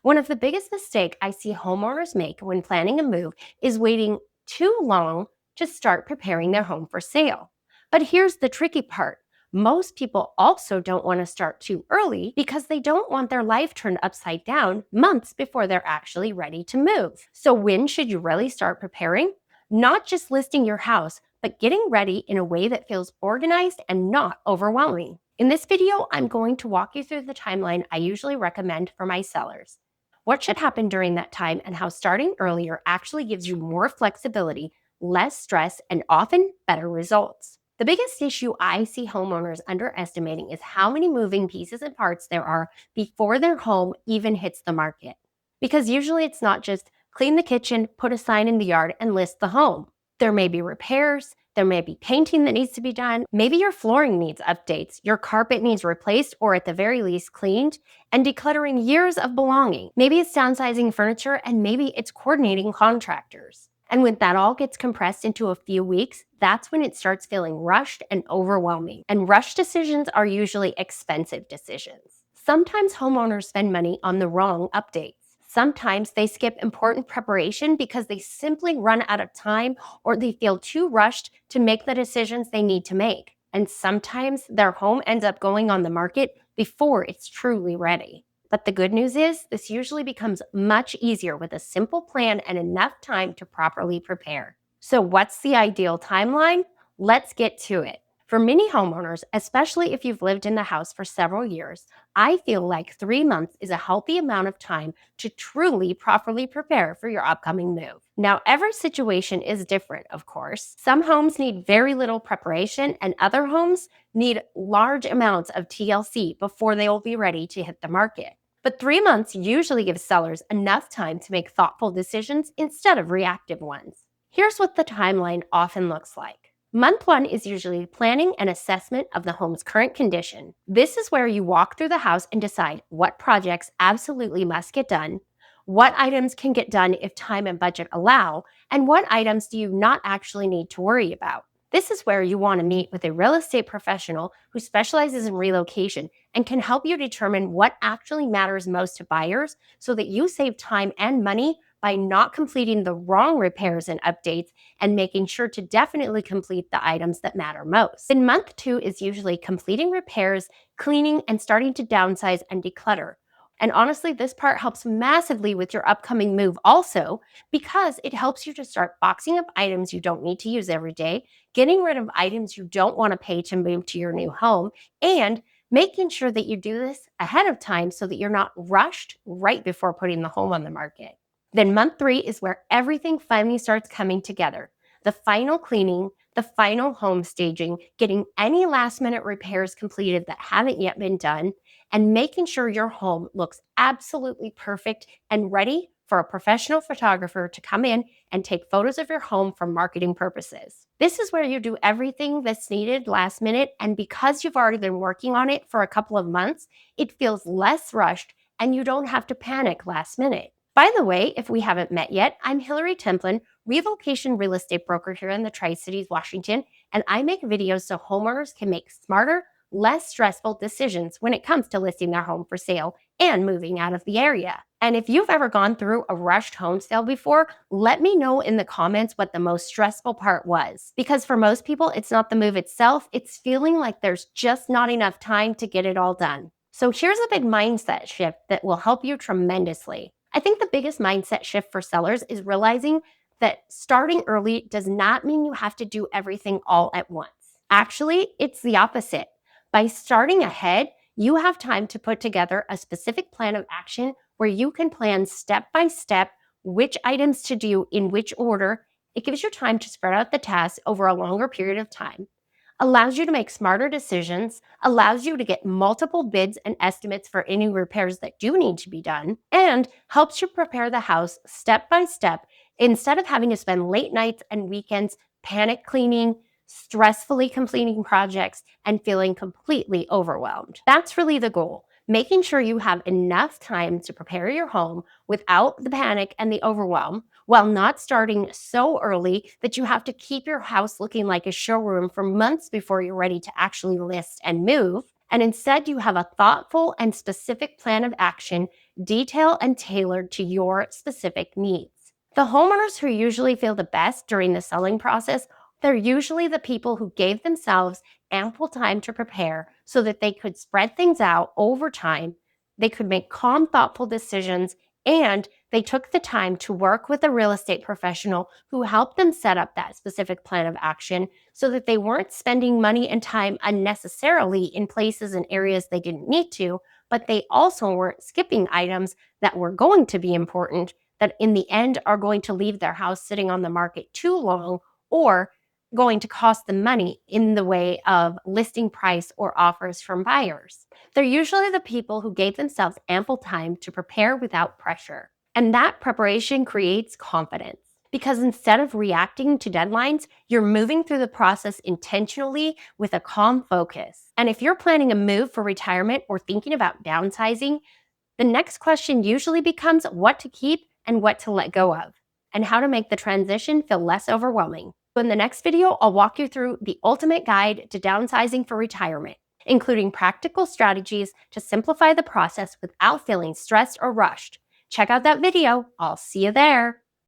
One of the biggest mistakes I see homeowners make when planning a move is waiting too long to start preparing their home for sale. But here's the tricky part. Most people also don't want to start too early because they don't want their life turned upside down months before they're actually ready to move. So, when should you really start preparing? Not just listing your house, but getting ready in a way that feels organized and not overwhelming. In this video, I'm going to walk you through the timeline I usually recommend for my sellers. What should happen during that time, and how starting earlier actually gives you more flexibility, less stress, and often better results. The biggest issue I see homeowners underestimating is how many moving pieces and parts there are before their home even hits the market. Because usually it's not just clean the kitchen, put a sign in the yard, and list the home. There may be repairs, there may be painting that needs to be done. Maybe your flooring needs updates, your carpet needs replaced or at the very least cleaned, and decluttering years of belonging. Maybe it's downsizing furniture, and maybe it's coordinating contractors. And when that all gets compressed into a few weeks, that's when it starts feeling rushed and overwhelming. And rushed decisions are usually expensive decisions. Sometimes homeowners spend money on the wrong updates. Sometimes they skip important preparation because they simply run out of time or they feel too rushed to make the decisions they need to make. And sometimes their home ends up going on the market before it's truly ready. But the good news is, this usually becomes much easier with a simple plan and enough time to properly prepare. So, what's the ideal timeline? Let's get to it. For many homeowners, especially if you've lived in the house for several years, I feel like 3 months is a healthy amount of time to truly properly prepare for your upcoming move. Now, every situation is different, of course. Some homes need very little preparation, and other homes need large amounts of TLC before they will be ready to hit the market. But 3 months usually gives sellers enough time to make thoughtful decisions instead of reactive ones. Here's what the timeline often looks like. Month 1 is usually planning and assessment of the home's current condition. This is where you walk through the house and decide what projects absolutely must get done, what items can get done if time and budget allow, and what items do you not actually need to worry about. This is where you want to meet with a real estate professional who specializes in relocation and can help you determine what actually matters most to buyers so that you save time and money by not completing the wrong repairs and updates and making sure to definitely complete the items that matter most. Then month 2 is usually completing repairs, cleaning, and starting to downsize and declutter. And honestly, this part helps massively with your upcoming move also, because it helps you to start boxing up items you don't need to use every day, getting rid of items you don't want to pay to move to your new home, and making sure that you do this ahead of time so that you're not rushed right before putting the home on the market. Then month 3 is where everything finally starts coming together. The final cleaning, the final home staging, getting any last minute repairs completed that haven't yet been done, and making sure your home looks absolutely perfect and ready for a professional photographer to come in and take photos of your home for marketing purposes. This is where you do everything that's needed last minute, and because you've already been working on it for a couple of months, it feels less rushed and you don't have to panic last minute. By the way, if we haven't met yet, I'm Hillary Templin, Relocation real estate broker here in the Tri-Cities, Washington, and I make videos so homeowners can make smarter, less stressful decisions when it comes to listing their home for sale and moving out of the area. And if you've ever gone through a rushed home sale before, let me know in the comments what the most stressful part was. Because for most people, it's not the move itself, it's feeling like there's just not enough time to get it all done. So here's a big mindset shift that will help you tremendously. I think the biggest mindset shift for sellers is realizing that starting early does not mean you have to do everything all at once. Actually, it's the opposite. By starting ahead, you have time to put together a specific plan of action where you can plan step by step which items to do in which order. It gives you time to spread out the tasks over a longer period of time, allows you to make smarter decisions, allows you to get multiple bids and estimates for any repairs that do need to be done, and helps you prepare the house step by step instead of having to spend late nights and weekends panic cleaning, stressfully completing projects, and feeling completely overwhelmed. That's really the goal. Making sure you have enough time to prepare your home without the panic and the overwhelm, while not starting so early that you have to keep your house looking like a showroom for months before you're ready to actually list and move. and instead you have a thoughtful and specific plan of action, detailed and tailored to your specific needs. The homeowners who usually feel the best during the selling process, they're usually the people who gave themselves ample time to prepare so that they could spread things out over time. They could make calm, thoughtful decisions, and they took the time to work with a real estate professional who helped them set up that specific plan of action so that they weren't spending money and time unnecessarily in places and areas they didn't need to, but they also weren't skipping items that were going to be important that in the end are going to leave their house sitting on the market too long or going to cost them money in the way of listing price or offers from buyers. They're usually the people who gave themselves ample time to prepare without pressure. And that preparation creates confidence because instead of reacting to deadlines, you're moving through the process intentionally with a calm focus. And if you're planning a move for retirement or thinking about downsizing, the next question usually becomes what to keep and what to let go of, and how to make the transition feel less overwhelming. In the next video, I'll walk you through the ultimate guide to downsizing for retirement, including practical strategies to simplify the process without feeling stressed or rushed. Check out that video. I'll see you there.